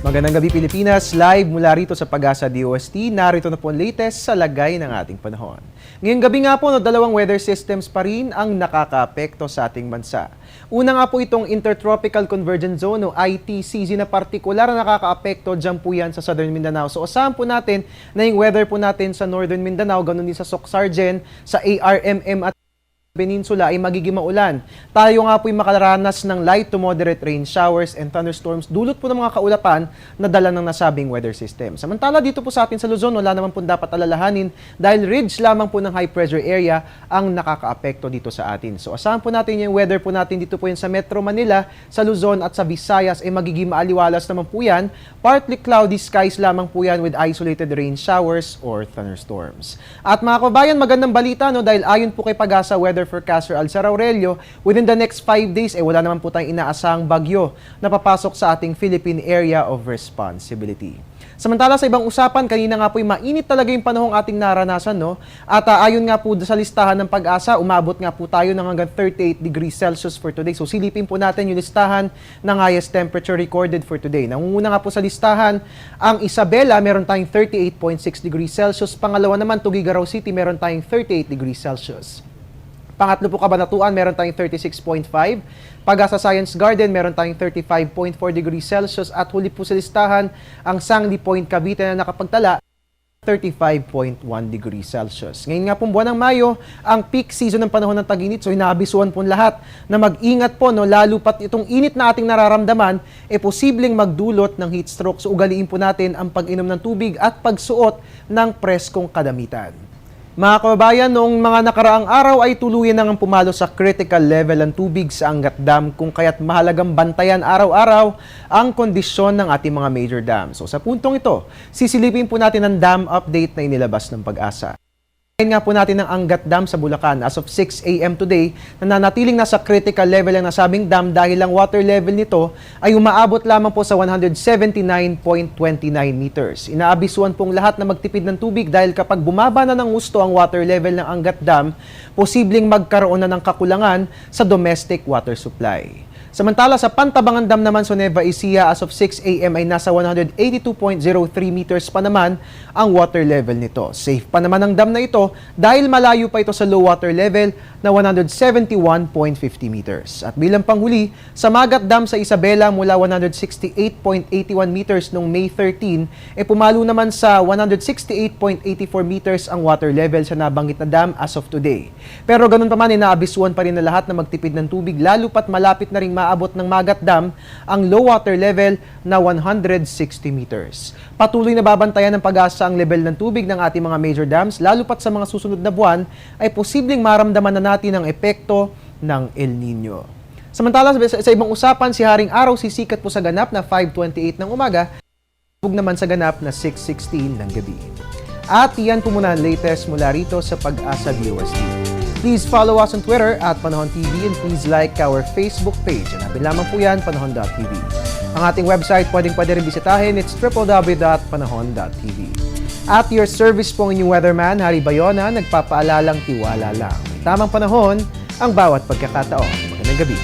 Magandang gabi Pilipinas, live mula rito sa Pag-asa DOST. Narito na po ang latest sa lagay ng ating panahon. Ngayong gabi nga po, dalawang weather systems pa rin ang nakakaapekto sa ating bansa. Una nga po itong Intertropical Convergence Zone o ITCZ na partikular na nakakaapekto dyan po yan sa Southern Mindanao. So asahan po natin na yung weather po natin sa Northern Mindanao, ganun din sa Soc-Sargen, sa ARMM at Peninsula ay magiging maulan. Tayo nga po ay makararanas ng light to moderate rain showers and thunderstorms dulot po ng mga kaulapan na dala ng nasabing weather system. Samantala dito po sa atin sa Luzon, wala naman po dapat alalahanin dahil ridge lamang po ng high pressure area ang nakakaapekto dito sa atin. So asahan po natin yung weather po natin dito po yan sa Metro Manila, sa Luzon at sa Visayas ay magiging maaliwalas naman po yan. Partly cloudy skies lamang po yan with isolated rain showers or thunderstorms. At mga kabayan, magandang balita dahil ayon po kay Pag-asa weather forecaster Alzar Aurelio, within the next 5 days wala naman po tayong inaasahang bagyo na papasok sa ating Philippine Area of Responsibility. Samantala sa ibang usapan, kanina nga po mainit talaga yung panahong ating naranasan, At ayon nga po sa listahan ng Pag-asa, umabot nga po tayo ng hanggang 38 degrees Celsius for today. So silipin po natin yung listahan ng highest temperature recorded for today. Nangunguna nga po sa listahan, ang Isabela, meron tayong 38.6 degrees Celsius. Pangalawa naman, Tuguegarao City, meron tayong 38 degrees Celsius. Pangatlo po, Cabanatuan, meron tayong 36.5. Pag-asa Science Garden, meron tayong 35.4 degrees Celsius. At huli po sa listahan, ang Sangley Point, Cavite na nakapagtala, 35.1 degrees Celsius. Ngayon nga pong buwan ng Mayo, ang peak season ng panahon ng tag-init. So inaabisuan po lahat na mag-ingat po, lalo pat itong init na ating nararamdaman, posibleng magdulot ng heat stroke. So ugaliin po natin ang pag-inom ng tubig at pagsuot ng preskong kadamitan. Mga kababayan, noong mga nakaraang araw ay tuluyan nang pumalo sa critical level ang tubig sa Angat Dam kung kaya't mahalagang bantayan araw-araw ang kondisyon ng ating mga major dams. So sa puntong ito, sisilipin po natin ang dam update na inilabas ng Pag-asa. Ngayon nga po natin ang Angat Dam sa Bulacan. As of 6 a.m. today, nananatiling nasa critical level ang nasabing dam dahil ang water level nito ay umaabot lamang po sa 179.29 meters. Inaabisuan pong lahat na magtipid ng tubig dahil kapag bumaba na ng gusto ang water level ng Angat Dam, posibleng magkaroon na ng kakulangan sa domestic water supply. Samantala sa Pantabangan Dam naman sa Nueva Ecija, as of 6 a.m. ay nasa 182.03 meters pa naman ang water level nito. Safe pa naman ang dam na ito dahil malayo pa ito sa low water level na 171.50 meters. At bilang panghuli, sa Magat Dam sa Isabela mula 168.81 meters noong May 13, pumalo naman sa 168.84 meters ang water level sa nabanggit na dam as of today. Pero ganun pa man, inaabisuan pa rin na lahat na magtipid ng tubig lalo pat malapit na rin maabot ng Magat Dam ang low water level na 160 meters. Patuloy na babantayan ng Pag-asa ang level ng tubig ng ating mga major dams, lalo pat sa mga susunod na buwan ay posibleng maramdaman na natin ang epekto ng El Nino. Samantala sa ibang usapan, si Haring Araw sisikat po sa ganap na 5:28 ng umaga, bug naman sa ganap na 6:16 ng gabi. At iyan po muna ang latest mula rito sa Pag-asa DOST. Please follow us on Twitter at Panahon TV and please like our Facebook page. Hanapin lamang po yan, panahon.tv. Ang ating website pwede rin bisitahin, it's www.panahon.tv. At your service po inyong weatherman, Harry Bayona, nagpapaalalang tiwala lang. May tamang panahon ang bawat pagkakataon. Magandang gabi.